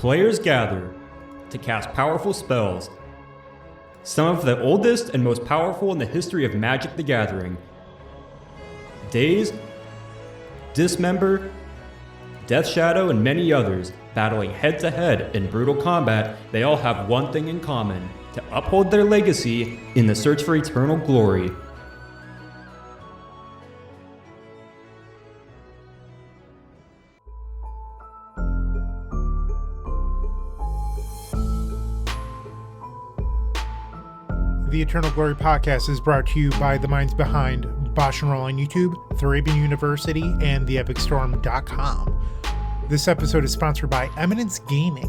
players gather to cast powerful spells. Some of the oldest and most powerful in the history of Magic the Gathering. Daze, Dismember, Death Shadow, and many others, battling head-to-head in brutal combat, they all have one thing in common: to uphold their legacy in the search for eternal glory. The Eternal Glory podcast is brought to you by the minds behind BoshNRoll on YouTube, ThrabenU University, and TheEpicStorm.com. This episode is sponsored by Eminence Gaming.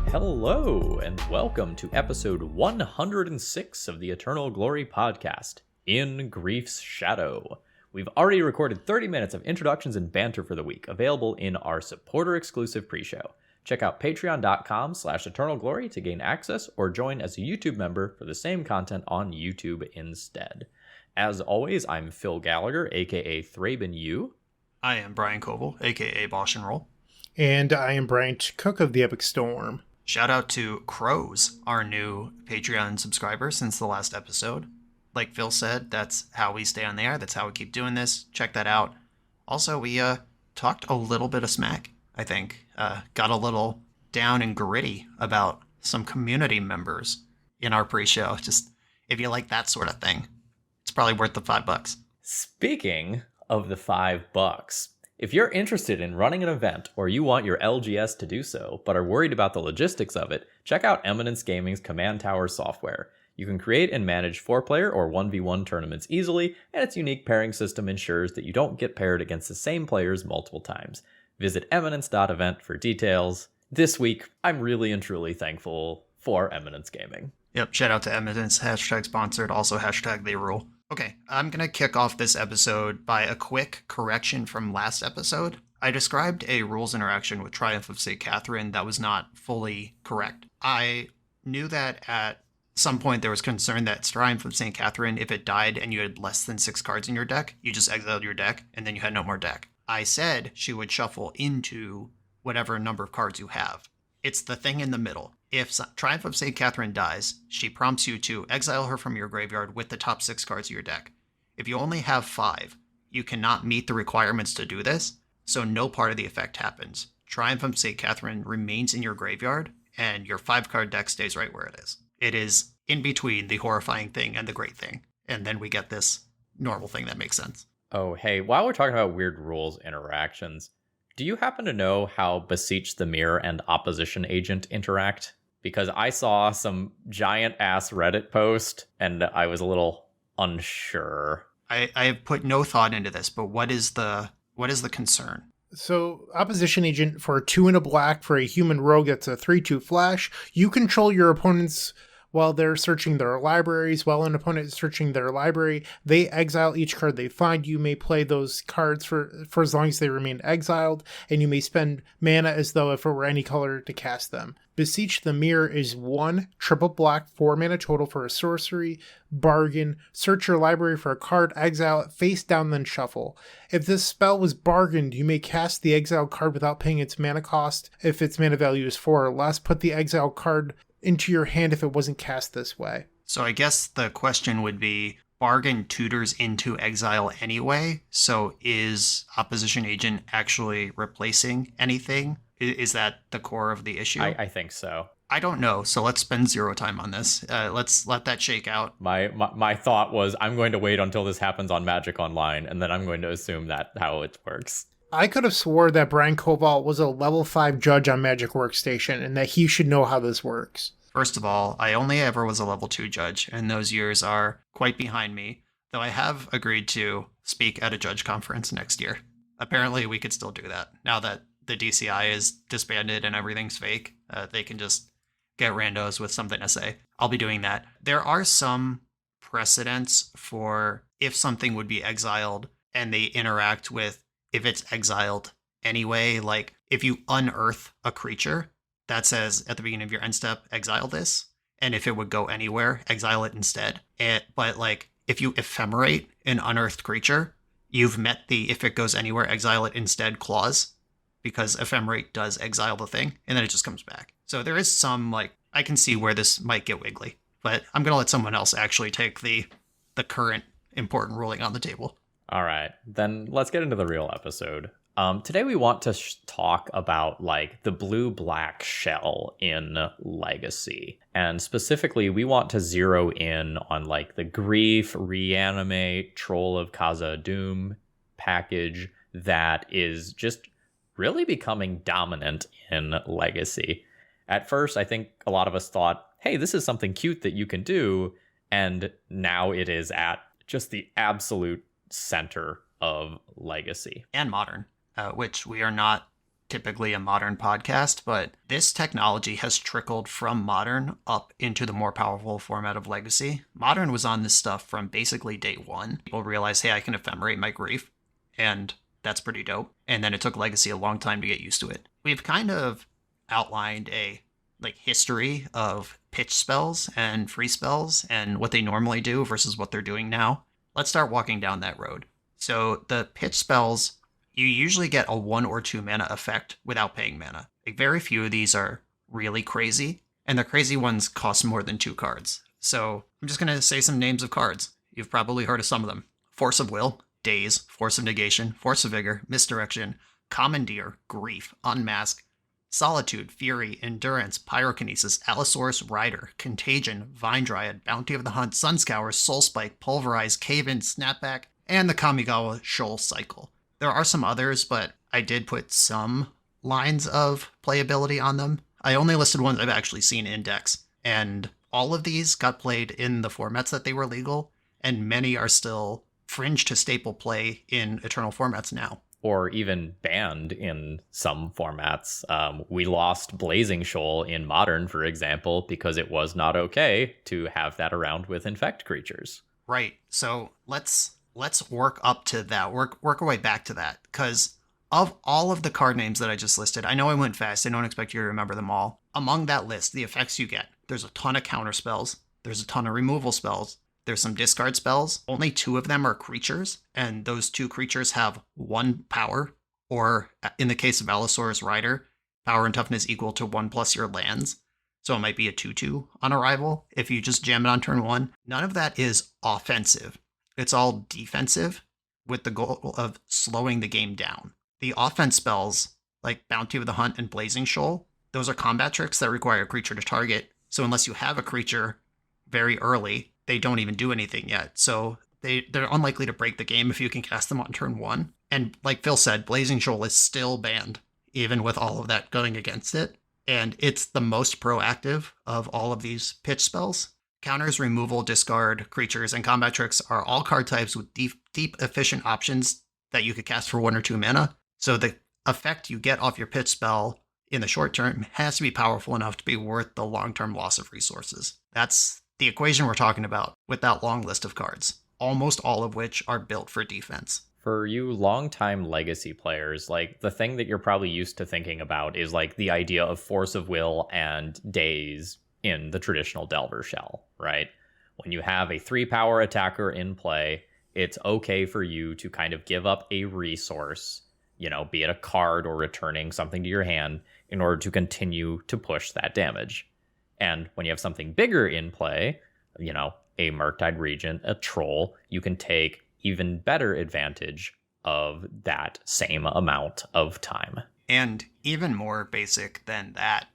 Hello, and welcome to episode 106 of the Eternal Glory podcast, In Grief's Shadow. We've already recorded 30 minutes of introductions and banter for the week, available in our supporter-exclusive pre-show. Check out patreon.com/eternalglory to gain access, or join as a YouTube member for the same content on YouTube instead. As always, I'm Phil Gallagher, aka ThrabenU. I am Brian Coval, aka BoshNRoll. And I am Bryant Cook of the Epic Storm. Shout out to Crows, our new Patreon subscriber since the last episode. Like Phil said, that's how we stay on the air. That's how we keep doing this. Check that out. Also, we talked a little bit of smack, I think. Got a little down and gritty about some community members in our pre-show. Just, if you like that sort of thing, it's probably worth the $5. Speaking of the $5, if you're interested in running an event or you want your LGS to do so, but are worried about the logistics of it, check out Eminence Gaming's Command Tower software. You can create and manage 4-player or 1v1 tournaments easily, and its unique pairing system ensures that you don't get paired against the same players multiple times. Visit eminence.event for details. This week, I'm really and truly thankful for Eminence Gaming. Yep, shout out to Eminence, hashtag sponsored, also hashtag they rule. Okay, I'm going to kick off this episode by a quick correction from last episode. I described a rules interaction with Triumph of St. Catherine that was not fully correct. I knew that at some point there was concern that Triumph of St. Catherine, if it died and you had less than 6 cards in your deck, you just exiled your deck and then you had no more deck. I said she would shuffle into whatever number of cards you have. It's the thing in the middle. If Triumph of St. Catherine dies, she prompts you to exile her from your graveyard with the top 6 cards of your deck. If you only have 5, you cannot meet the requirements to do this, so no part of the effect happens. Triumph of St. Catherine remains in your graveyard, and your 5-card deck stays right where it is. It is in between the horrifying thing and the great thing. And then we get this normal thing that makes sense. Oh, hey, while we're talking about weird rules interactions, do you happen to know how Beseech the Mirror and Opposition Agent interact? Because I saw some giant-ass Reddit post, and I was a little unsure. I have put no thought into this, but what is the concern? So, Opposition Agent for 2 and a black for a human rogue that's a 3/2 flash. You control your opponent's while they're searching their libraries. While an opponent is searching their library, they exile each card they find. You may play those cards for as long as they remain exiled, and you may spend mana as though if it were any color to cast them. Beseech the Mirror is 1 triple black, 4 mana total for a sorcery. Bargain. Search your library for a card, exile it face down, then shuffle. If this spell was bargained, you may cast the exiled card without paying its mana cost. If its mana value is 4 or less, put the exiled card into your hand if it wasn't cast this way. So I guess the question would be, bargain tutors into exile anyway, so is Opposition Agent actually replacing anything? Is that the core of the issue? I think so. I don't know, so let's spend 0 time on this. Let's let that shake out. My thought was, I'm going to wait until this happens on Magic Online, and then I'm going to assume that how it works. I could have swore that Brian Coval was a level 5 judge on Magic Workstation and that he should know how this works. First of all, I only ever was a level 2 judge, and those years are quite behind me, though I have agreed to speak at a judge conference next year. Apparently, we could still do that. Now that the DCI is disbanded and everything's fake, they can just get randos with something to say. I'll be doing that. There are some precedents for if something would be exiled and they interact with if it's exiled anyway. Like if you unearth a creature that says at the beginning of your end step, exile this. And if it would go anywhere, exile it instead. But like if you ephemerate an unearthed creature, you've met the if it goes anywhere, exile it instead clause, because ephemerate does exile the thing, and then it just comes back. So there is some, like, I can see where this might get wiggly, but I'm going to let someone else actually take the current important ruling on the table. All right, then let's get into the real episode. Today we want to talk about like the blue-black shell in Legacy. And specifically, we want to zero in on like the Grief, Reanimate, Troll of Khazad-dûm package that is just really becoming dominant in Legacy. At first, I think a lot of us thought, hey, this is something cute that you can do. And now it is at just the absolute center of Legacy. And Modern. Which we are not typically a Modern podcast, but this technology has trickled from Modern up into the more powerful format of Legacy. Modern was on this stuff from basically day one. People realized, hey, I can ephemerate my Grief, and that's pretty dope. And then it took Legacy a long time to get used to it. We've kind of outlined a history of pitch spells and free spells and what they normally do versus what they're doing now. Let's start walking down that road. So the pitch spells, you usually get a 1 or 2 mana effect without paying mana. Like, very few of these are really crazy, and the crazy ones cost more than 2 cards. So I'm just going to say some names of cards. You've probably heard of some of them. Force of Will, Daze, Force of Negation, Force of Vigor, Misdirection, Commandeer, Grief, Unmask, Solitude, Fury, Endurance, Pyrokinesis, Allosaurus Rider, Contagion, Vine Dryad, Bounty of the Hunt, Sunscour, Soul Spike, Pulverize, Cave-In, Snapback, and the Kamigawa Shoal Cycle. There are some others, but I did put some lines of playability on them. I only listed ones I've actually seen in decks, and all of these got played in the formats that they were legal, and many are still fringe to staple play in Eternal formats now. Or even banned in some formats. We lost Blazing Shoal in Modern, for example, because it was not okay to have that around with infect creatures. Right, so let's work up to that, work our way back to that, because of all of the card names that I just listed, I know I went fast, I don't expect you to remember them all. Among that list, the effects you get, there's a ton of counter spells, there's a ton of removal spells, there's some discard spells, only 2 of them are creatures, and those 2 creatures have 1 power, or in the case of Allosaurus Rider, power and toughness equal to 1+ your lands. So it might be a 2/2 on arrival if you just jam it on turn 1. None of that is offensive. It's all defensive with the goal of slowing the game down. The offense spells, like Bounty of the Hunt and Blazing Shoal, those are combat tricks that require a creature to target. So unless you have a creature very early, they don't even do anything yet. So they're unlikely to break the game if you can cast them on turn 1. And like Phil said, Blazing Shoal is still banned, even with all of that going against it. And it's the most proactive of all of these pitch spells. Counters, removal, discard, creatures, and combat tricks are all card types with deep efficient options that you could cast for 1 or 2 mana. So the effect you get off your pitch spell in the short term has to be powerful enough to be worth the long-term loss of resources. That's the equation we're talking about with that long list of cards, almost all of which are built for defense. For you longtime Legacy players, like the thing that you're probably used to thinking about is like the idea of Force of Will and Daze in the traditional Delver shell, right? When you have a 3-power attacker in play, it's okay for you to kind of give up a resource, be it a card or returning something to your hand in order to continue to push that damage. And when you have something bigger in play, a Murktide Regent, a Troll, you can take even better advantage of that same amount of time. And even more basic than that,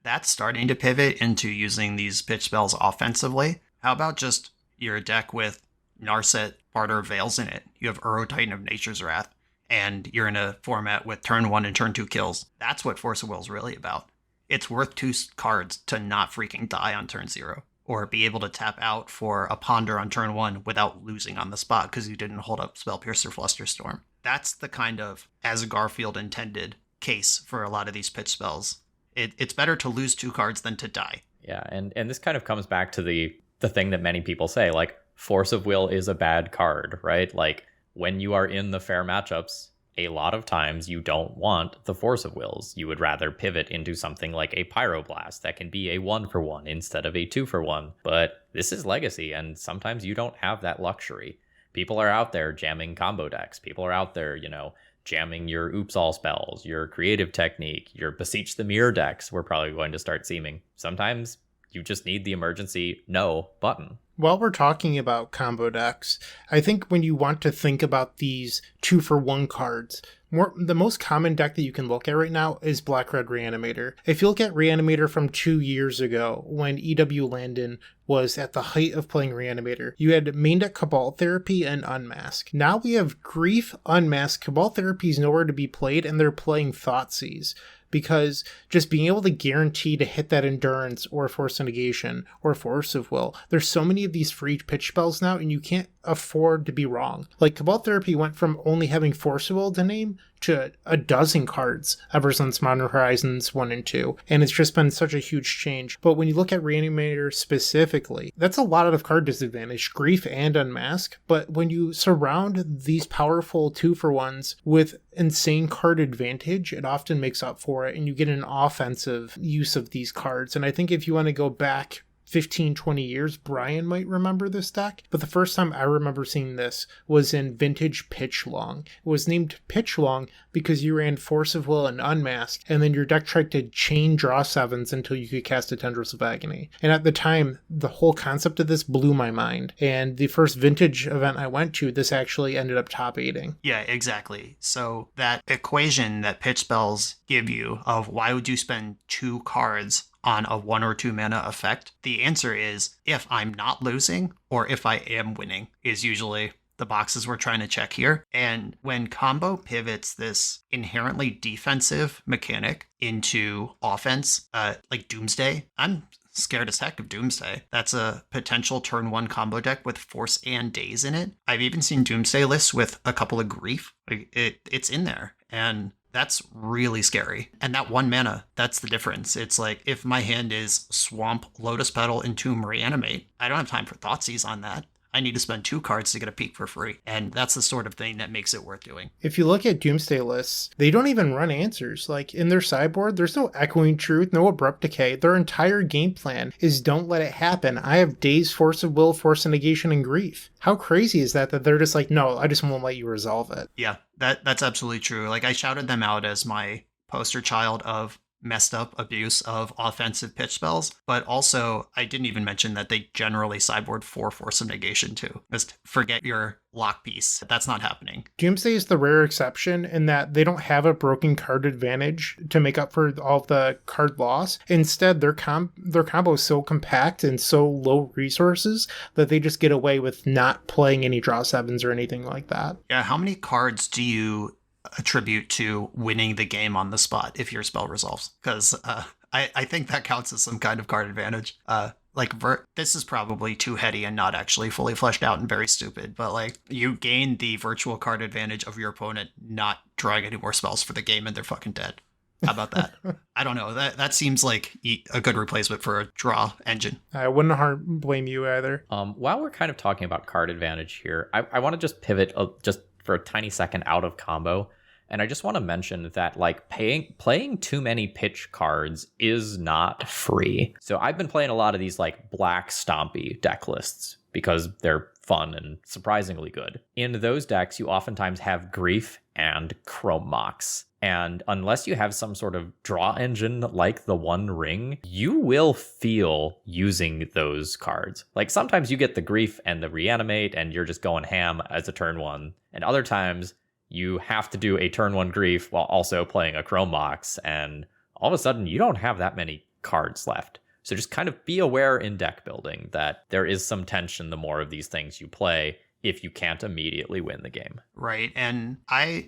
that's starting to pivot into using these pitch spells offensively. How about just your deck with Narset, Barter of Veils in it? You have Uro Titan of Nature's Wrath, and you're in a format with turn 1 and turn 2 kills. That's what Force of Will is really about. It's worth 2 cards to not freaking die on turn 0, or be able to tap out for a Ponder on turn 1 without losing on the spot because you didn't hold up Spellpiercer Flusterstorm. That's the kind of, as Garfield intended, case for a lot of these pitch spells. It's better to lose 2 cards than to die. Yeah, and this kind of comes back to the thing that many people say, like, Force of Will is a bad card, right? Like, when you are in the fair matchups a lot of times you don't want the Force of Wills. You would rather pivot into something like a Pyroblast that can be a 1-for-1 instead of a 2-for-1. But this is Legacy, and sometimes you don't have that luxury. People are out there jamming combo decks. People are out there, jamming your Oops All spells, your Creative Technique, your Beseech the Mirror decks. We're probably going to start seeming. Sometimes you just need the emergency no button. While we're talking about combo decks, I think when you want to think about these 2-for-1 cards, the most common deck that you can look at right now is Black-Red Reanimator. If you look at Reanimator from 2 years ago, when E.W. Landon was at the height of playing Reanimator, you had main deck Cabal Therapy and Unmask. Now we have Grief, Unmask, Cabal Therapy is nowhere to be played, and they're playing Thoughtseize. Because just being able to guarantee to hit that Endurance or Force of Negation or Force of Will, there's so many of these free pitch spells now, and you can't afford to be wrong. Like, Cabal Therapy went from only having Force of Will to name to a dozen cards ever since Modern Horizons 1 and 2, and it's just been such a huge change. But when you look at Reanimator specifically, that's a lot of card disadvantage, Grief and Unmask, but when you surround these powerful 2-for-1s with insane card advantage, it often makes up for it, and you get an offensive use of these cards. And I think if you want to go back 15, 20 years, Brian might remember this deck, but the first time I remember seeing this was in Vintage Pitch Long. It was named Pitch Long because you ran Force of Will and Unmask, and then your deck tried to chain draw 7s until you could cast a Tendrils of Agony. And at the time, the whole concept of this blew my mind, and the first Vintage event I went to, this actually ended up top 8ing. Yeah, exactly. So that equation that pitch spells give you of why would you spend 2 cards on a 1 or 2 mana effect, the answer is if I'm not losing or if I am winning is usually the boxes we're trying to check here. And when combo pivots this inherently defensive mechanic into offense, like Doomsday, I'm scared as heck of Doomsday. That's a potential turn 1 combo deck with Force and Daze in it. I've even seen Doomsday lists with a couple of Grief. Like, it's in there. And that's really scary. And that 1 mana, that's the difference. It's like, if my hand is Swamp, Lotus Petal, Entomb, Reanimate, I don't have time for Thoughtseize on that. I need to spend 2 cards to get a peek for free. And that's the sort of thing that makes it worth doing. If you look at Doomsday lists, they don't even run answers. Like, in their sideboard, there's no Echoing Truth, no Abrupt Decay. Their entire game plan is don't let it happen. I have Daze, Force of Will, Force of Negation, and Grief. How crazy is that they're just like, no, I just won't let you resolve it. Yeah, that's absolutely true. Like, I shouted them out as my poster child of messed up abuse of offensive pitch spells, but also I didn't even mention that they generally sideboard 4 Force of Negation too. Just forget your lock piece. That's not happening. Doomsday is the rare exception in that they don't have a broken card advantage to make up for all the card loss. Instead, their combo is so compact and so low resources that they just get away with not playing any draw 7s or anything like that. Yeah, how many cards do you attribute to winning the game on the spot if your spell resolves? Because I think that counts as some kind of card advantage. This is probably too heady and not actually fully fleshed out and very stupid, but like, you gain the virtual card advantage of your opponent not drawing any more spells for the game and they're fucking dead. How about that? I don't know. That seems like a good replacement for a draw engine. I wouldn't blame you either. While we're kind of talking about card advantage here, I want to just pivot just for a tiny second out of combo. And I just want to mention that, like, playing too many pitch cards is not free. So I've been playing a lot of these, like, black stompy deck lists because they're fun and surprisingly good. In those decks, you oftentimes have Grief and Chrome Mox. And unless you have some sort of draw engine like the One Ring, you will feel using those cards. Like, sometimes you get the Grief and the Reanimate and you're just going ham as a turn 1. And other times you have to do a turn 1 Grief while also playing a Chrome Mox, and all of a sudden you don't have that many cards left. So just kind of be aware in deck building that there is some tension the more of these things you play if you can't immediately win the game. Right, and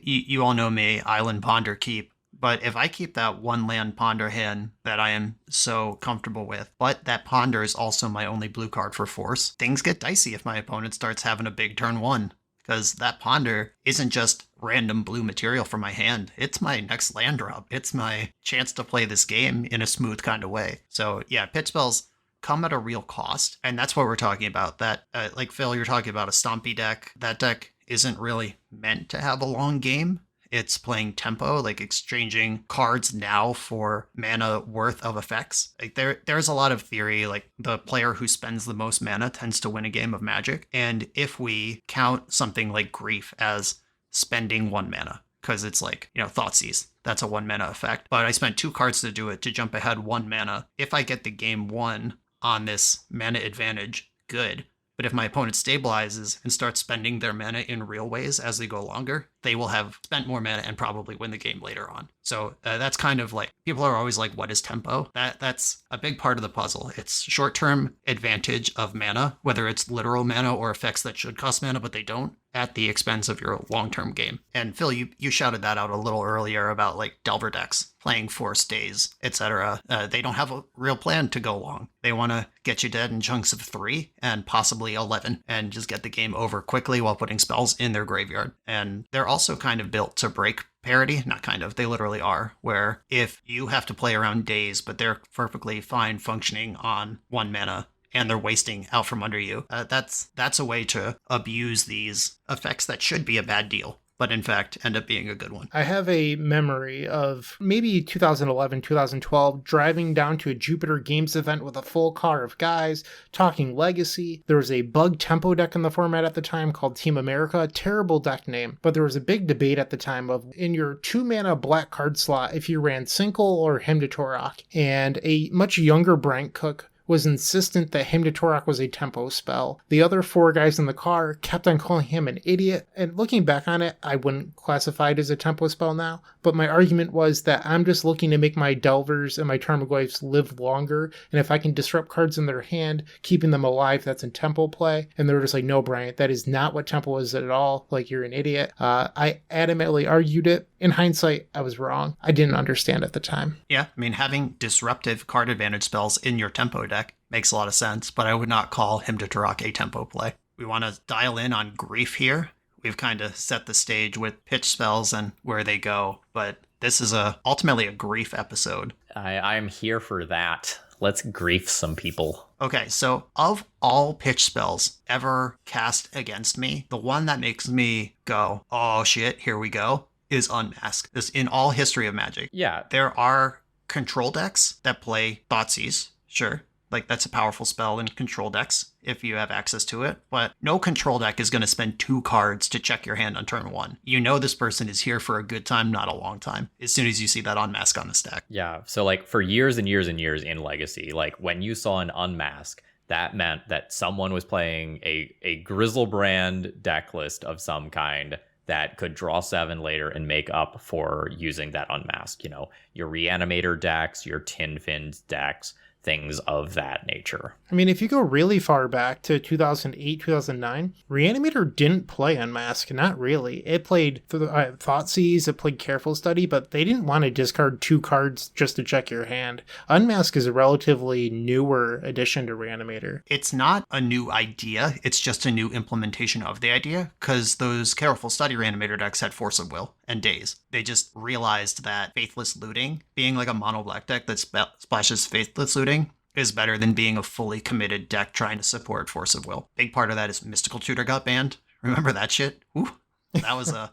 you all know me, Island Ponder Keep, but if I keep that 1 land Ponder hand that I am so comfortable with, but that Ponder is also my only blue card for Force, things get dicey if my opponent starts having a big turn 1. Because that Ponder isn't just random blue material from my hand. It's my next land drop. It's my chance to play this game in a smooth kind of way. So yeah, pitch spells come at a real cost. And that's what we're talking about. That, like Phil, you're talking about a stompy deck. That deck isn't really meant to have a long game. It's playing tempo, like exchanging cards now for mana worth of effects. Like there's a lot of theory, like the player who spends the most mana tends to win a game of Magic. And if we count something like Grief as spending 1 mana, because it's like, Thoughtseize, that's a 1 mana effect. But I spent 2 cards to do it to jump ahead 1 mana. If I get the game 1 on this mana advantage, good. But if my opponent stabilizes and starts spending their mana in real ways as they go longer, they will have spent more mana and probably win the game later on. So that's kind of like, people are always like, what is tempo? That's a big part of the puzzle. It's short-term advantage of mana, whether it's literal mana or effects that should cost mana, but they don't, at the expense of your long-term game. And Phil, you shouted that out a little earlier about like Delver decks playing Force Days, etc. They don't have a real plan to go long. They want to get you dead in chunks of 3 and possibly 11 and just get the game over quickly while putting spells in their graveyard. And they're also kind of built to break parity, not kind of, they literally are, where if you have to play around Days, but they're perfectly fine functioning on 1 mana, and they're wasting out from under you, that's a way to abuse these effects that should be a bad deal, but in fact end up being a good one. I have a memory of maybe 2011, 2012, driving down to a Jupiter Games event with a full car of guys talking Legacy. There was a bug tempo deck in the format at the time called Team America. Terrible deck name, but there was a big debate at the time of in your 2 mana black card slot if you ran Sinkle or Hymn to Torok. And a much younger Bryant Cook was insistent that Hymn to Torok was a tempo spell. The other 4 guys in the car kept on calling him an idiot, and looking back on it, I wouldn't classify it as a tempo spell now, but my argument was that I'm just looking to make my Delvers and my Tarmogoyfs live longer, and if I can disrupt cards in their hand, keeping them alive, that's in tempo play. And they were just like, no, Bryant, that is not what tempo is at all. Like, you're an idiot. I adamantly argued it. In hindsight, I was wrong. I didn't understand at the time. Yeah, I mean, having disruptive card advantage spells in your tempo deck makes a lot of sense, but I would not call Hymn to Torok a tempo play. We want to dial in on Grief here. We've kind of set the stage with pitch spells and where they go, but this is ultimately a Grief episode. I'm here for that. Let's grief some people. Okay, so of all pitch spells ever cast against me, the one that makes me go, oh shit, here we go, is Unmask. This in all history of Magic. Yeah. There are control decks that play Thoughtseize, sure. Like, that's a powerful spell in control decks if you have access to it. But no control deck is going to spend 2 cards to check your hand on turn 1. You know this person is here for a good time, not a long time, as soon as you see that Unmask on the stack. Yeah, so like for years and years and years in Legacy, like when you saw an Unmask, that meant that someone was playing a Grizzlebrand deck list of some kind that could draw 7 later and make up for using that Unmask. You know, your Reanimator decks, your Tin Fins decks, things of that nature. I mean, if you go really far back to 2008, 2009, Reanimator didn't play Unmask. Not really. It played Thoughtseize, it played Careful Study, but they didn't want to discard 2 cards just to check your hand. Unmask is a relatively newer addition to Reanimator. It's not a new idea. It's just a new implementation of the idea, because those Careful Study Reanimator decks had Force of Will and Daze. They just realized that Faithless Looting, being like a mono black deck that splashes Faithless Looting, is better than being a fully committed deck trying to support Force of Will. Big part of that is Mystical Tutor got banned. Remember that shit? Ooh, that was a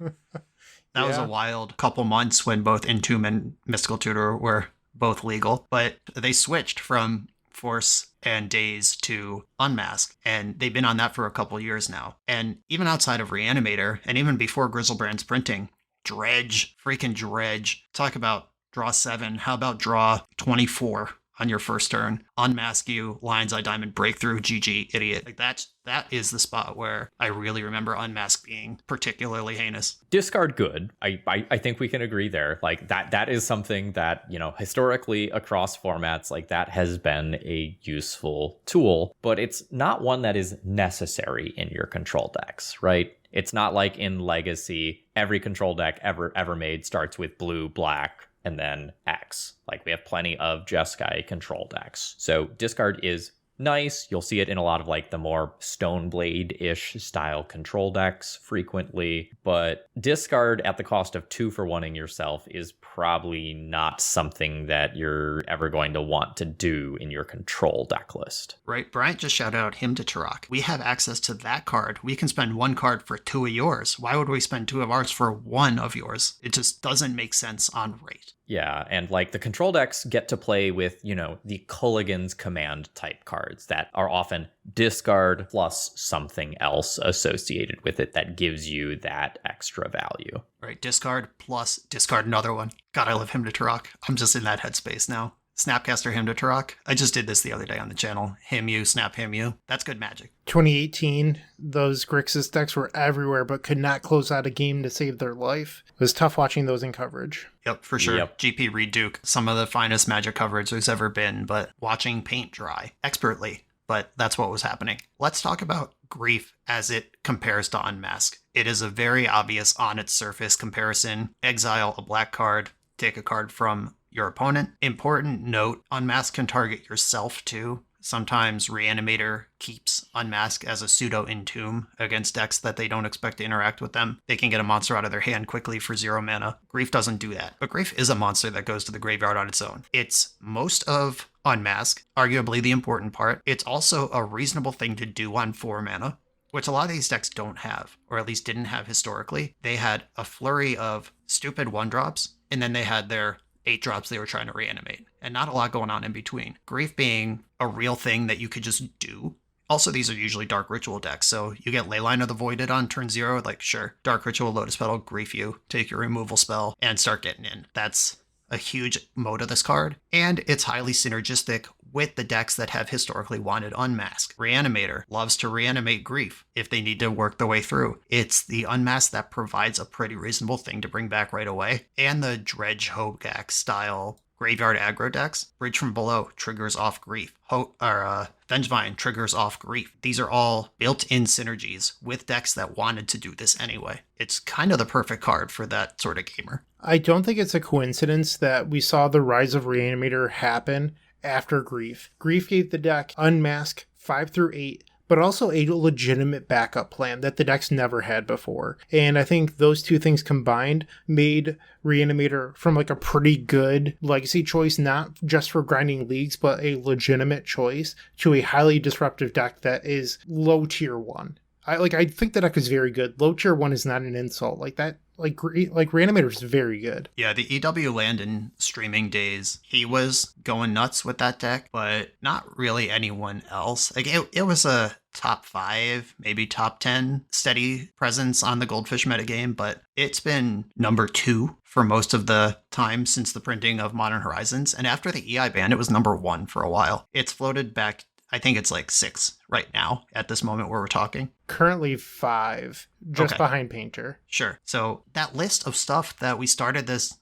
was a wild couple months when both Entomb and Mystical Tutor were both legal. But they switched from Force and Daze to Unmask, and they've been on that for a couple years now. And even outside of Reanimator, and even before Grizzlebrand's printing, Dredge, freaking Dredge. Talk about draw 7. How about draw 24 on your first turn? Unmask you, Lion's Eye Diamond, Breakthrough, GG, idiot. Like that is the spot where I really remember Unmask being particularly heinous. Discard good. I think we can agree there. Like that is something that, you know, historically across formats, like that has been a useful tool, but it's not one that is necessary in your control decks, right? It's not like in Legacy, every control deck ever made starts with blue, black, and then X. Like, we have plenty of Jeskai control decks. So discard is nice. You'll see it in a lot of like the more Stoneblade-ish style control decks frequently, but discard at the cost of 2 for 1ing yourself is probably not something that you're ever going to want to do in your control deck list. Right, Bryant just shouted out him to Turok. We have access to that card. We can spend one card for 2 of yours. Why would we spend 2 of ours for 1 of yours? It just doesn't make sense on rate. Yeah, and like the control decks get to play with, the Culligan's command type cards that are often discard plus something else associated with it that gives you that extra value. Right, discard plus discard another one. God, I love him to Turok. I'm just in that headspace now. Snapcaster him to Turok. I just did this the other day on the channel. Him you, snap him you. That's good magic. 2018, those Grixis decks were everywhere but could not close out a game to save their life. It was tough watching those in coverage. Yep, for sure. Yep. GP Reed Duke, some of the finest magic coverage there's ever been, but watching paint dry expertly. But that's what was happening. Let's talk about Grief as it compares to Unmask. It is a very obvious on its surface comparison. Exile a black card, take a card from your opponent. Important note, Unmask can target yourself too. Sometimes Reanimator keeps Unmask as a pseudo entomb against decks that they don't expect to interact with them. They can get a monster out of their hand quickly for 0 mana. Grief doesn't do that. But Grief is a monster that goes to the graveyard on its own. It's most of Unmask, arguably the important part. It's also a reasonable thing to do on 4 mana, which a lot of these decks don't have, or at least didn't have historically. They had a flurry of stupid 1-drops, and then they had their 8-drops they were trying to reanimate, and not a lot going on in between. Grief being a real thing that you could just do. Also, these are usually Dark Ritual decks, so you get Leyline of the Voided on turn 0, like, sure, Dark Ritual, Lotus Petal, Grief you, take your removal spell, and start getting in. That's a huge mode of this card, and it's highly synergistic with the decks that have historically wanted Unmask. Reanimator loves to reanimate Grief if they need to work their way through. It's the Unmask that provides a pretty reasonable thing to bring back right away, and the Dredge Hogak style graveyard aggro decks. Bridge from Below triggers off Grief. Vengevine triggers off Grief. These are all built-in synergies with decks that wanted to do this anyway. It's kind of the perfect card for that sort of gamer. I don't think it's a coincidence that we saw the rise of Reanimator happen after Grief. Grief gave the deck Unmask 5 through 8, but also a legitimate backup plan that the decks never had before. And I think those two things combined made Reanimator from like a pretty good legacy choice, not just for grinding leagues, but a legitimate choice to a highly disruptive deck that is low tier 1. I think the deck is very good. Low tier 1 is not an insult. Like Reanimator is very good. Yeah, the EW Landon streaming days, he was going nuts with that deck, but not really anyone else. Like it was a top 5, maybe top 10 steady presence on the Goldfish metagame, but it's been number 2 for most of the time since the printing of Modern Horizons. And after the EI ban, it was number 1 for a while. It's floated back. I think it's like 6 right now at this moment where we're talking. Currently 5, just behind Painter. Sure. So that list of stuff that we started this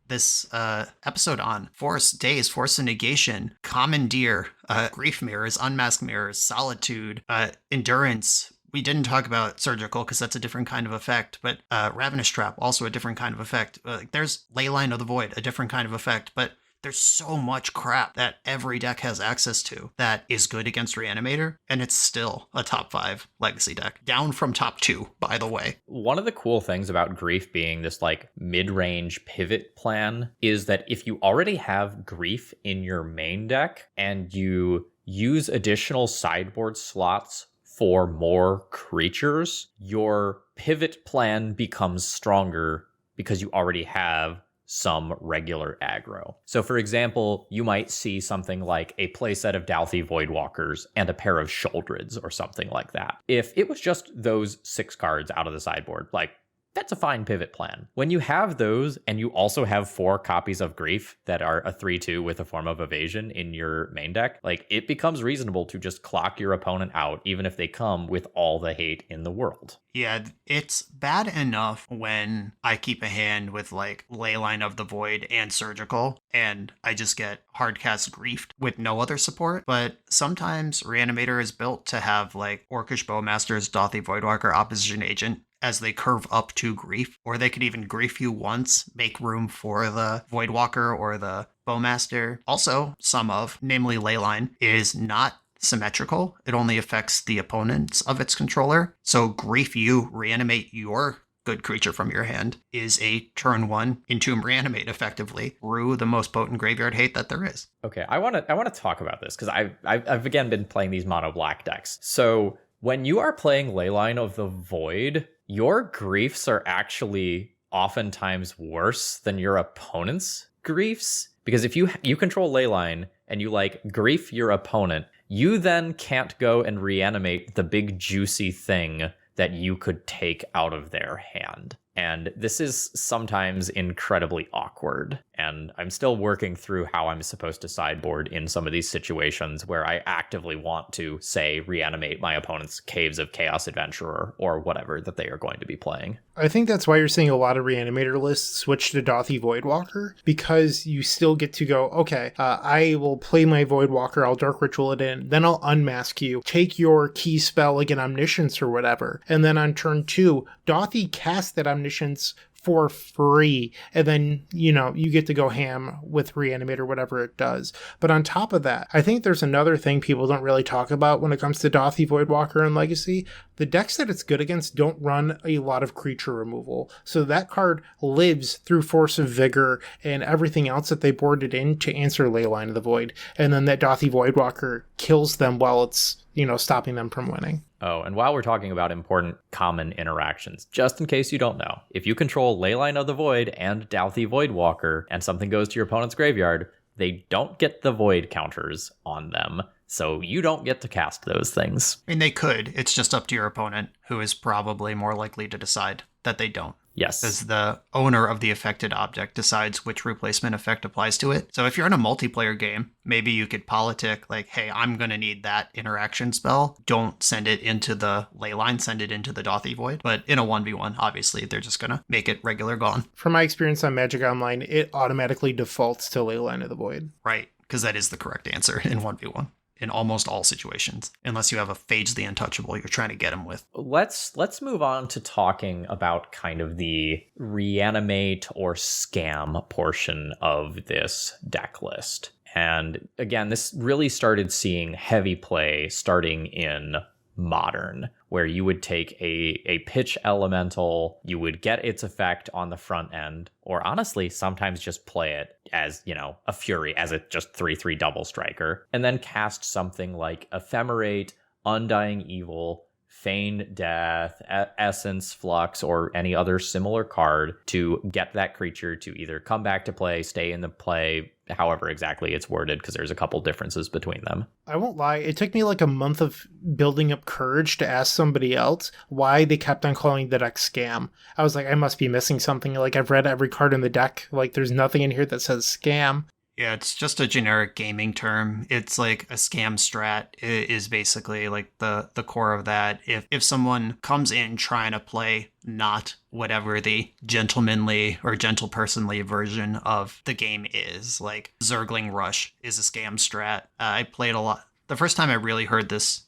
episode on: Force, Daze, Force of Negation, Commandeer, Grief Mirrors, Unmasked Mirrors, Solitude, Endurance. We didn't talk about Surgical because that's a different kind of effect, but Ravenous Trap, also a different kind of effect. There's Leyline of the Void, a different kind of effect, but there's so much crap that every deck has access to that is good against Reanimator, and it's still a top 5 legacy deck. Down from top 2, by the way. One of the cool things about Grief being this like mid-range pivot plan is that if you already have Grief in your main deck and you use additional sideboard slots for more creatures, your pivot plan becomes stronger because you already have some regular aggro. So for example, you might see something like a playset of Dalthy Voidwalkers and a pair of Sholdreds or something like that. If it was just those 6 cards out of the sideboard, like, that's a fine pivot plan. When you have those and you also have 4 copies of Grief that are a 3/2 with a form of evasion in your main deck, like, it becomes reasonable to just clock your opponent out even if they come with all the hate in the world. Yeah, it's bad enough when I keep a hand with like Leyline of the Void and Surgical, and I just get hardcast Griefed with no other support. But sometimes Reanimator is built to have like Orcish Bowmaster's Dalthy Voidwalker Opposition Agent as they curve up to Grief, or they could even Grief you once, make room for the Voidwalker or the Bowmaster. Also, some of, namely Leyline, is not symmetrical. It only affects the opponents of its controller. So Grief you, reanimate your good creature from your hand is a turn 1 Entomb Reanimate, effectively. Rue the most potent graveyard hate that there is. Okay, I want to talk about this because I've again been playing these mono black decks. So when you are playing Leyline of the Void, your griefs are actually oftentimes worse than your opponent's griefs, because if you control Leyline and you like grief your opponent, you then can't go and reanimate the big juicy thing that you could take out of their hand. And this is sometimes incredibly awkward. And I'm still working through how I'm supposed to sideboard in some of these situations where I actively want to, say, reanimate my opponent's Caves of Chaos Adventurer or whatever that they are going to be playing. I think that's why you're seeing a lot of reanimator lists switch to Dauthi Voidwalker, because you still get to go, okay, I will play my Voidwalker, I'll Dark Ritual it in, then I'll unmask you, take your key spell like an Omniscience or whatever, and then on turn 2, Dauthi casts that Omniscience for free, and then you get to go ham with Reanimate or whatever it does. But on top of that, I think there's another thing people don't really talk about when it comes to Dauthi Voidwalker and Legacy. The decks that it's good against don't run a lot of creature removal, so that card lives through Force of Vigor and everything else that they boarded in to answer Leyline of the Void, and then that Dauthi Voidwalker kills them while it's stopping them from winning. Oh, and while we're talking about important common interactions, just in case you don't know, if you control Leyline of the Void and Dauthi Voidwalker and something goes to your opponent's graveyard, they don't get the Void counters on them, so you don't get to cast those things. I mean, they could. It's just up to your opponent, who is probably more likely to decide that they don't. Yes. As the owner of the affected object decides which replacement effect applies to it. So if you're in a multiplayer game, maybe you could politic like, hey, I'm going to need that interaction spell. Don't send it into the Leyline, send it into the Dauthi Void. But in a 1v1, obviously, they're just going to make it regular gone. From my experience on Magic Online, it automatically defaults to Leyline of the Void. Right, because that is the correct answer in 1v1. In almost all situations, unless you have a Phage the Untouchable you're trying to get him with. Let's move on to talking about kind of the reanimate or scam portion of this deck list. And again, this really started seeing heavy play starting in Modern, where you would take a pitch elemental, you would get its effect on the front end, or honestly, sometimes just play it as, a Fury, as a just 3/3 double striker, and then cast something like Ephemerate, Undying Evil, Feigned Death, Essence Flux, or any other similar card to get that creature to either come back to play, stay in the play, however exactly it's worded, because there's a couple differences between them. I won't lie, it took me like a month of building up courage to ask somebody else why they kept on calling the deck scam. I was like, I must be missing something. Like, I've read every card in the deck. Like, there's nothing in here that says scam. Yeah, it's just a generic gaming term. It's like a scam strat is basically like the core of that. If someone comes in trying to play not whatever the gentlemanly or gentlepersonly version of the game is, like Zergling Rush is a scam strat. I played a lot. The first time I really heard this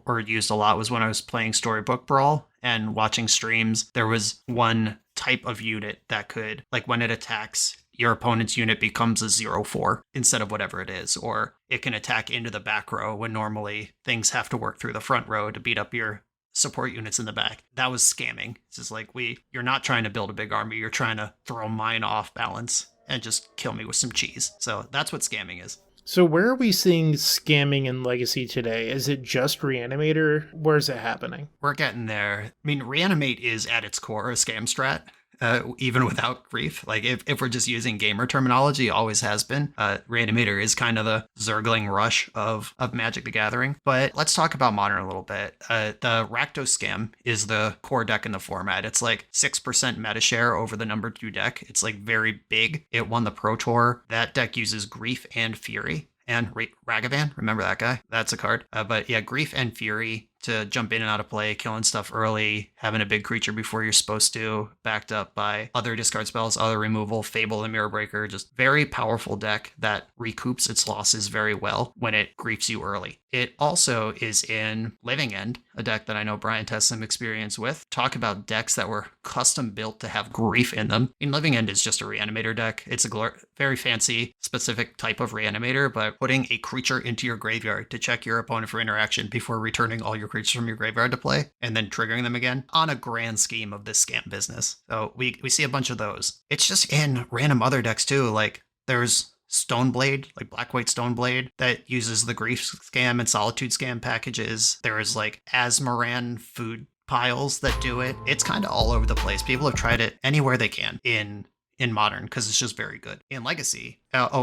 word used a lot was when I was playing Storybook Brawl and watching streams. There was one type of unit that could, like when it attacks, your opponent's unit becomes a 0/4 instead of whatever it is, or it can attack into the back row when normally things have to work through the front row to beat up your support units in the back. That was scamming. It's just like, you're not trying to build a big army, you're trying to throw mine off balance and just kill me with some cheese. So that's what scamming is. So where are we seeing scamming in Legacy today? Is it just Reanimator? Where is it happening? We're getting there. I mean, Reanimate is at its core a scam strat. Even without grief. Like if we're just using gamer terminology, always has been. Reanimator is kind of the Zergling Rush of Magic the Gathering. But let's talk about Modern a little bit. The Rakdos Scam is the core deck in the format. It's like 6% meta share over the number 2 deck. It's like very big. It won the Pro Tour. That deck uses Grief and Fury. And Ragavan, remember that guy? That's a card. But yeah, Grief and Fury to jump in and out of play, killing stuff early, having a big creature before you're supposed to, backed up by other discard spells, other removal, Fable the Mirror Breaker, just very powerful deck that recoups its losses very well when it griefs you early. It also is in Living End, a deck that I know Brian has some experience with. Talk about decks that were custom built to have grief in them. Living End is just a reanimator deck. It's a very fancy, specific type of reanimator, but putting a creature into your graveyard to check your opponent for interaction before returning all your creatures from your graveyard to play, and then triggering them again on a grand scheme of this scam business. So we see a bunch of those. It's just in random other decks too. Like there's Stoneblade, like Black-White Stoneblade, that uses the Grief Scam and Solitude Scam packages. There is like Asmoran food piles that do it. It's kind of all over the place. People have tried it anywhere they can in Modern because it's just very good. In Legacy,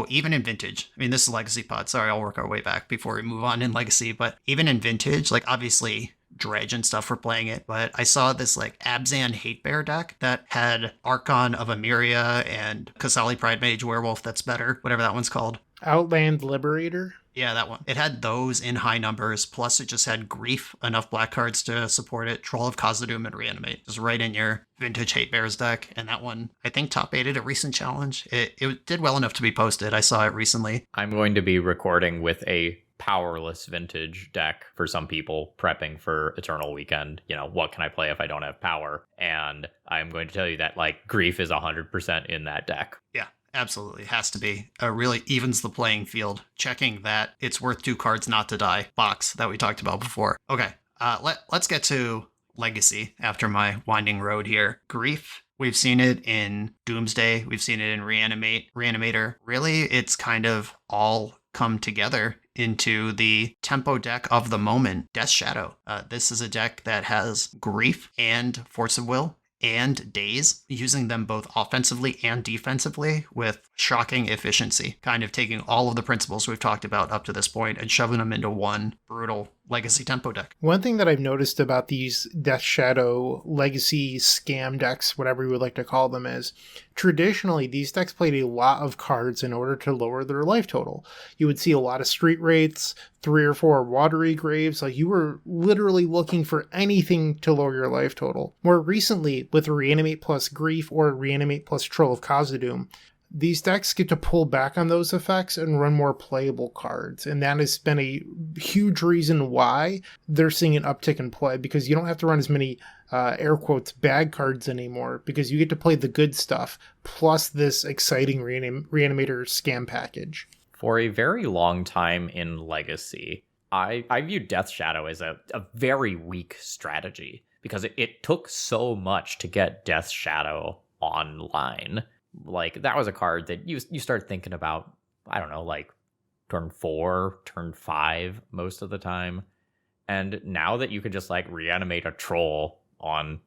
even in Vintage. I mean, this is Legacy Pod. Sorry, I'll work our way back before we move on in Legacy. But even in Vintage, like obviously Dredge and stuff for playing it, but I saw this like Abzan Hate Bear deck that had Archon of Emiria and Kasali Pride Mage Werewolf that's better, whatever that one's called. Outland Liberator? Yeah, that one. It had those in high numbers, plus it just had Grief, enough black cards to support it, Troll of Khazad-dûm, and Reanimate. Just right in your Vintage Hate Bears deck. And that one, I think, top-8'd a recent challenge. It did well enough to be posted. I saw it recently. I'm going to be recording with a powerless Vintage deck for some people prepping for Eternal Weekend. You know, what can I play if I don't have power? And I'm going to tell you that, like, Grief is 100% in that deck. Yeah. Absolutely. Has to be. Really evens the playing field. Checking that it's worth 2 cards not to die box that we talked about before. Okay. Let's get to Legacy after my winding road here. Grief. We've seen it in Doomsday. We've seen it in Reanimator. Really, it's kind of all come together into the tempo deck of the moment, Death Shadow. This is a deck that has Grief and Force of Will and Daze, using them both offensively and defensively with shocking efficiency, kind of taking all of the principles we've talked about up to this point and shoving them into one brutal Legacy tempo deck. One thing that I've noticed about these Death Shadow Legacy scam decks, whatever you would like to call them, is traditionally these decks played a lot of cards in order to lower their life total. You would see a lot of Street Wraiths, 3 or 4 Watery Graves, like you were literally looking for anything to lower your life total. More recently, with Reanimate plus Grief or Reanimate plus Troll of Khazad-dûm, these decks get to pull back on those effects and run more playable cards. And that has been a huge reason why they're seeing an uptick in play, because you don't have to run as many, air quotes, bad cards anymore, because you get to play the good stuff, plus this exciting Reanimator scam package. For a very long time in Legacy, I viewed Death Shadow as a very weak strategy, because it took so much to get Death Shadow online. Like, that was a card that you start thinking about, I don't know, like turn 4, turn 5 most of the time. And now that you can just like reanimate a troll on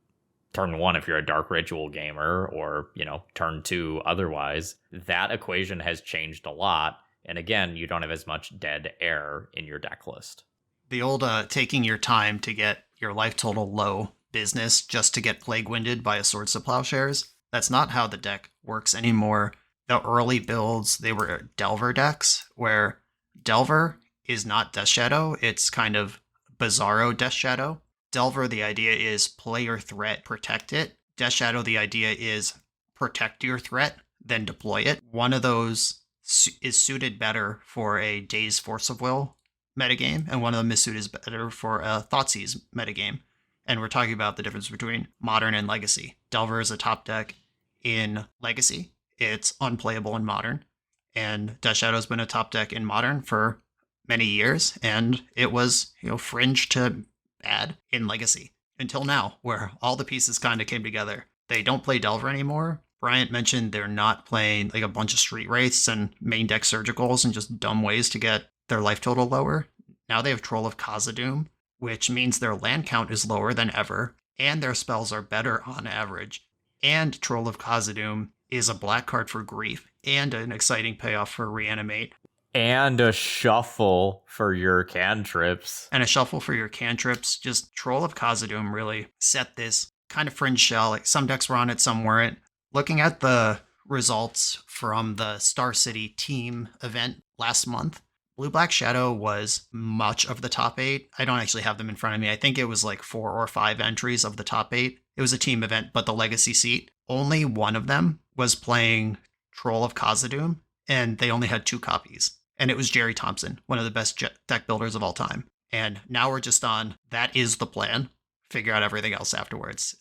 turn 1 if you're a Dark Ritual gamer, or, you know, turn 2 otherwise, that equation has changed a lot. And again, you don't have as much dead air in your deck list. The old taking your time to get your life total low business just to get Plague Winded by a Swords to Plowshares, that's not how the deck works anymore. The early builds, they were Delver decks, where Delver is not Death Shadow, it's kind of Bizarro Death Shadow. Delver, the idea is play your threat, protect it. Death Shadow, the idea is protect your threat, then deploy it. One of those is suited better for a Daze Force of Will metagame, and one of them is suited better for a Thoughtseize metagame. And we're talking about the difference between Modern and Legacy. Delver is a top deck in Legacy. It's unplayable in Modern. And Death Shadow's been a top deck in Modern for many years, and it was, fringe to bad in Legacy. Until now, where all the pieces kind of came together. They don't play Delver anymore. Bryant mentioned they're not playing like a bunch of Street Wraiths and main deck Surgicals and just dumb ways to get their life total lower. Now they have Troll of Khazad-dûm, which means their land count is lower than ever, and their spells are better on average. And Troll of Khazad-dûm is a black card for Grief, and an exciting payoff for Reanimate. And a shuffle for your cantrips. Just Troll of Khazad-dûm really set this kind of fringe shell. Like, some decks were on it, some weren't. Looking at the results from the Star City team event last month, Blue Black Shadow was much of the top 8. I don't actually have them in front of me. I think it was like 4 or 5 entries of the top 8. It was a team event, but the Legacy seat, only one of them was playing Troll of Khazad-dûm, and they only had 2 copies. and it was Jerry Thompson, one of the best deck builders of all time. And now we're just on, that is the plan. Figure out everything else afterwards.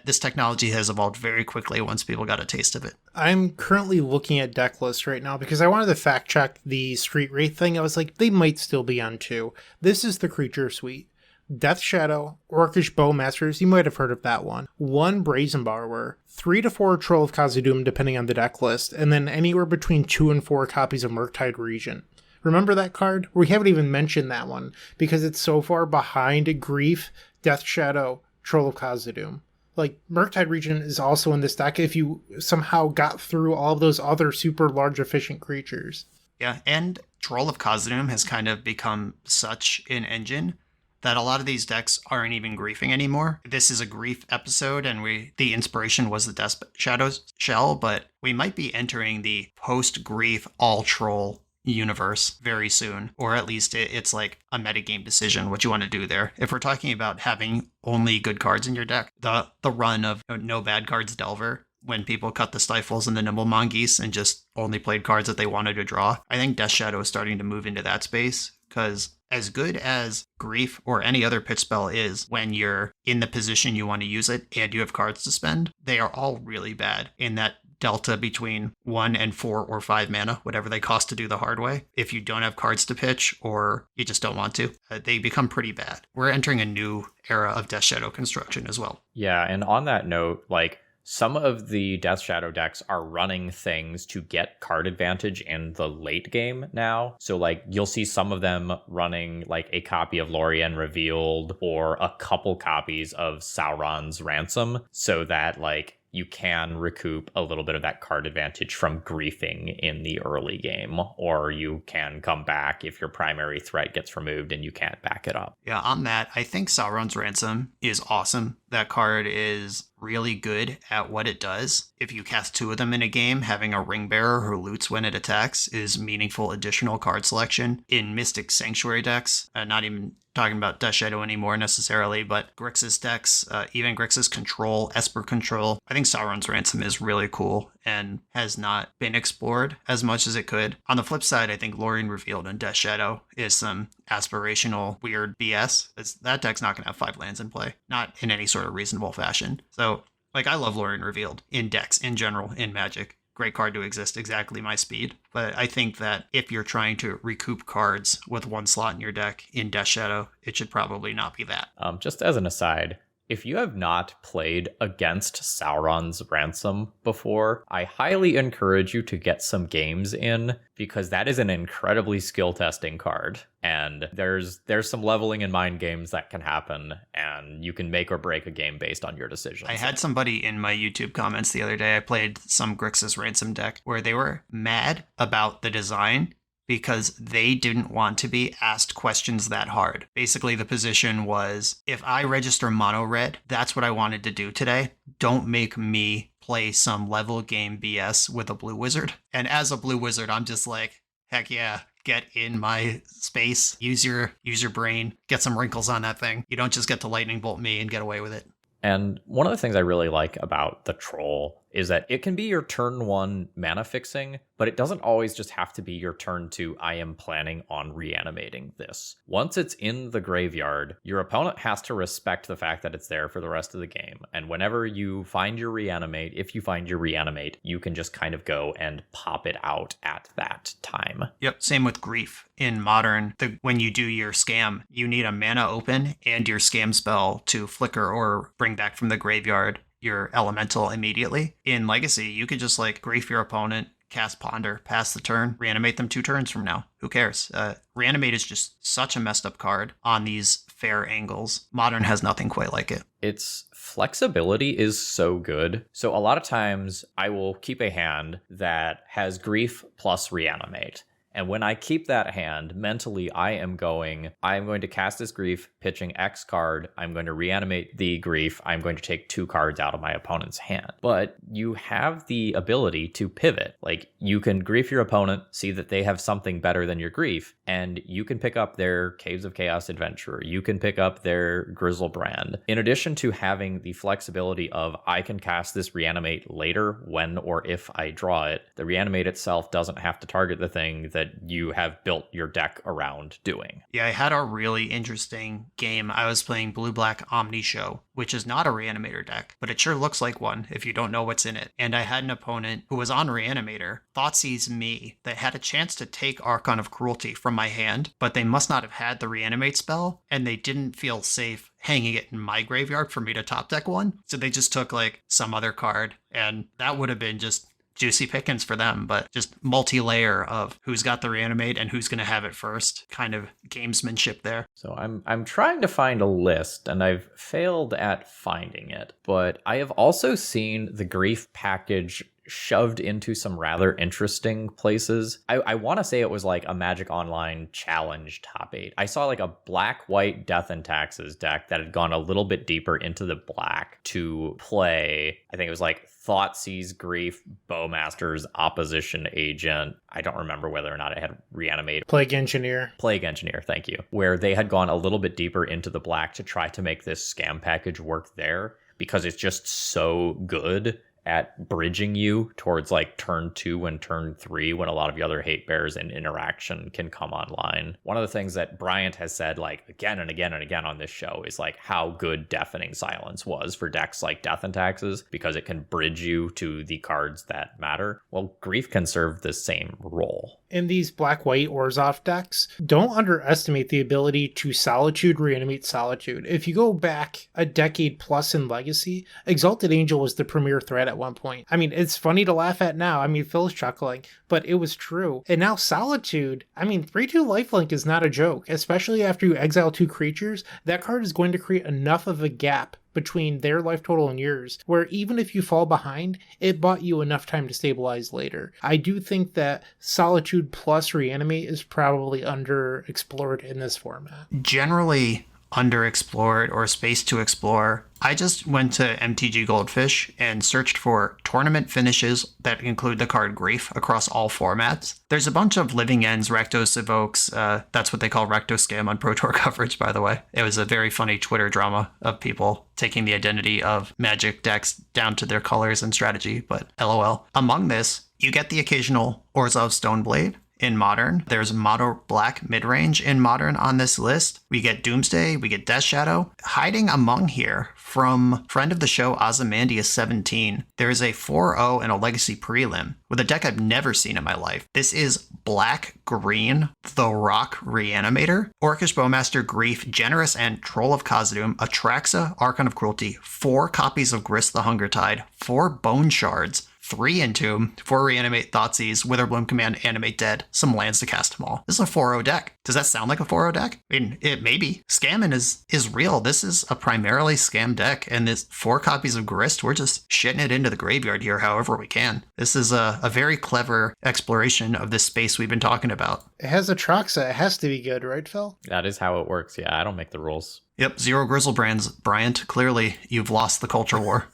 This technology has evolved very quickly once people got a taste of it. I'm currently looking at deck lists right now because I wanted to fact check the Street Wraith thing. I was like, they might still be on 2. This is the creature suite. Death Shadow, Orcish Bowmasters, you might have heard of that one. 1 Brazen Borrower, 3 to 4 Troll of Khazad-dûm depending on the deck list, and then anywhere between 2 and 4 copies of Murktide Regent. Remember that card? We haven't even mentioned that one because it's so far behind Grief, Death Shadow, Troll of Khazad-dûm. Like, Murktide Regent is also in this deck if you somehow got through all of those other super large efficient creatures. Yeah, and Troll of Khazad-dûm has kind of become such an engine that a lot of these decks aren't even griefing anymore. This is a grief episode, and the inspiration was the Death Shadow's shell, but we might be entering the post-grief all-troll universe very soon, or at least it's like a metagame decision what you want to do there. If we're talking about having only good cards in your deck, the run of no bad cards Delver, when people cut the Stifles and the Nimble Mongoose and just only played cards that they wanted to draw, I think Death Shadow is starting to move into that space, because as good as Grief or any other pitch spell is when you're in the position you want to use it and you have cards to spend, they are all really bad in that delta between 1 and 4 or 5 mana, whatever they cost to do the hard way. If you don't have cards to pitch or you just don't want to, they become pretty bad. We're entering a new era of Death Shadow construction as well. Yeah, and on that note, like, some of the Death Shadow decks are running things to get card advantage in the late game now. So, like, you'll see some of them running, like, a copy of Lorien Revealed or a couple copies of Sauron's Ransom so that, like, you can recoup a little bit of that card advantage from griefing in the early game, or you can come back if your primary threat gets removed and you can't back it up. Yeah, on that, I think Sauron's Ransom is awesome. That card is really good at what it does. If you cast 2 of them in a game, having a Ring Bearer who loots when it attacks is meaningful additional card selection. In Mystic Sanctuary decks, not even talking about Death Shadow anymore necessarily, but Grixis decks, even Grixis Control, Esper Control, I think Sauron's Ransom is really cool and has not been explored as much as it could. On the flip side, I think Lorien Revealed and Death Shadow is some aspirational weird BS. That deck's not going to have 5 lands in play, not in any sort of reasonable fashion. So, like, I love Lorien Revealed in decks in general, in Magic. Great card to exist, exactly my speed. But I think that if you're trying to recoup cards with 1 slot in your deck in Death Shadow, it should probably not be that. Just as an aside, if you have not played against Sauron's Ransom before, I highly encourage you to get some games in, because that is an incredibly skill testing card. And there's some leveling in mind games that can happen, and you can make or break a game based on your decisions. I had somebody in my YouTube comments the other day, I played some Grixis Ransom deck, where they were mad about the design because they didn't want to be asked questions that hard. Basically, the position was, if I register mono red, that's what I wanted to do today. Don't make me play some level game BS with a blue wizard. And as a blue wizard, I'm just like, heck yeah, get in my space, use your brain, get some wrinkles on that thing. You don't just get to lightning bolt me and get away with it. And one of the things I really like about the Troll is that it can be your turn 1 mana fixing, but it doesn't always just have to be your turn 2, I am planning on reanimating this. Once it's in the graveyard, your opponent has to respect the fact that it's there for the rest of the game. And whenever you find your reanimate, if you find your reanimate, you can just kind of go and pop it out at that time. Yep, same with Grief. In Modern, when you do your scam, you need a mana open and your scam spell to flicker or bring back from the graveyard your elemental immediately. In Legacy, you could just like grief your opponent, cast Ponder, pass the turn, reanimate them 2 turns from now. Who cares? Reanimate is just such a messed up card on these fair angles. Modern has nothing quite like it. Its flexibility is so good. So a lot of times I will keep a hand that has grief plus reanimate. And when I keep that hand, mentally, I am going to cast this grief, pitching X card. I'm going to reanimate the grief. I'm going to take 2 cards out of my opponent's hand. But you have the ability to pivot. Like, you can grief your opponent, see that they have something better than your grief, and you can pick up their Caves of Chaos Adventurer. You can pick up their Grizzlebrand. In addition to having the flexibility of, I can cast this reanimate later when or if I draw it, the reanimate itself doesn't have to target the thing that that you have built your deck around doing. Yeah, I had a really interesting game. I was playing Blue Black Omni Show, which is not a Reanimator deck, but it sure looks like one if you don't know what's in it. And I had an opponent who was on Reanimator, Thoughtseize me, that had a chance to take Archon of Cruelty from my hand, but they must not have had the Reanimate spell, and they didn't feel safe hanging it in my graveyard for me to top deck one. So they just took like some other card, and that would have been just juicy pickings for them, but just multi-layer of who's got the Reanimate and who's going to have it first, kind of gamesmanship there. So I'm trying to find a list, and I've failed at finding it, but I have also seen the Grief package shoved into some rather interesting places. I want to say it was like a Magic Online Challenge top 8. I saw like a black-white Death and Taxes deck that had gone a little bit deeper into the black to play, I think it was like Thoughtseize, Grief, Bowmaster's Opposition Agent. I don't remember whether or not it had Reanimate. Plague Engineer, Thank you. Where they had gone a little bit deeper into the black to try to make this scam package work there, because it's just so good at bridging you towards like turn 2 and turn 3 when a lot of the other hate bears and interaction can come online. One of the things that Bryant has said like again and again and again on this show is like how good Deafening Silence was for decks like Death and Taxes, because it can bridge you to the cards that matter. Well, Grief can serve the same role. In these black-white Orzhov decks, don't underestimate the ability to Solitude reanimate Solitude. If you go back a decade plus in Legacy, Exalted Angel was the premier threat at one point. I mean, it's funny to laugh at now. I mean, Phil's chuckling, but it was true. And now Solitude, I mean, 3/2 lifelink is not a joke, especially after you exile 2 creatures. That card is going to create enough of a gap between their life total and yours, where even if you fall behind, it bought you enough time to stabilize later. I do think that Solitude plus Reanimate is probably underexplored in this format. Generally underexplored or space to explore. I just went to MTG Goldfish and searched for tournament finishes that include the card Grief across all formats. There's a bunch of Living Ends, Rectos Evokes. That's what they call Recto Scam on Pro Tour coverage, by the way. It was a very funny Twitter drama of people taking the identity of Magic decks down to their colors and strategy, but LOL. Among this, you get the occasional Orzhov Stoneblade. In Modern, there's Mono Black Midrange in Modern on this list. We get Doomsday, we get Death Shadow. Hiding among here, from friend of the show Ozymandias17, there's a 4/0 and a Legacy Prelim with a deck I've never seen in my life. This is Black-Green, The Rock Reanimator, Orcish Bowmaster, Grief, Generous, and Troll of Khazad-dûm, Atraxa, Archon of Cruelty, 4 copies of Grist the Hunger Tide, 4 Bone Shards, 3 Entomb, 4 Reanimate Thoughtseize, Witherbloom Command, Animate Dead, some lands to cast them all. This is a 4/0 deck. Does that sound like a 4/0 deck? I mean, it may be. Scamming is real. This is a primarily scam deck, and this 4 copies of Grist, we're just shitting it into the graveyard here however we can. This is a very clever exploration of this space we've been talking about. It has Atraxa. It has to be good, right, Phil? That is how it works. Yeah, I don't make the rules. Yep, 0 Grizzlebrands. Bryant, clearly you've lost the culture war.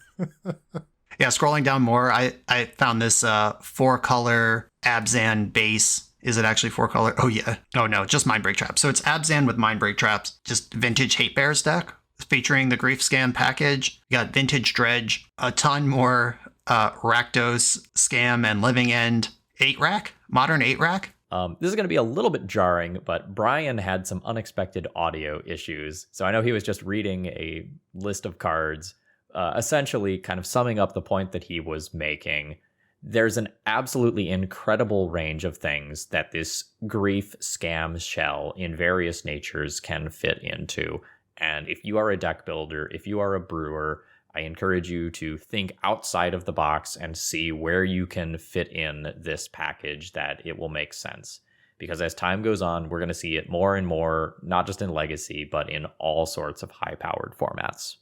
Yeah, scrolling down more, I found this 4-color Abzan base. Is it actually 4-color? Oh, yeah. Oh, no, just Mindbreak Traps. So it's Abzan with Mindbreak Traps, just vintage Hate Bears deck, featuring the Grief Scam package. You got Vintage Dredge, a ton more Rakdos Scam and Living End 8-rack, Modern 8-rack. This is going to be a little bit jarring, but Brian had some unexpected audio issues. So I know he was just reading a list of cards, essentially kind of summing up the point that he was making. There's an absolutely incredible range of things that this Grief Scam shell in various natures can fit into. And if you are a deck builder, if you are a brewer, I encourage you to think outside of the box and see where you can fit in this package that it will make sense. Because as time goes on, we're going to see it more and more, not just in Legacy, but in all sorts of high-powered formats.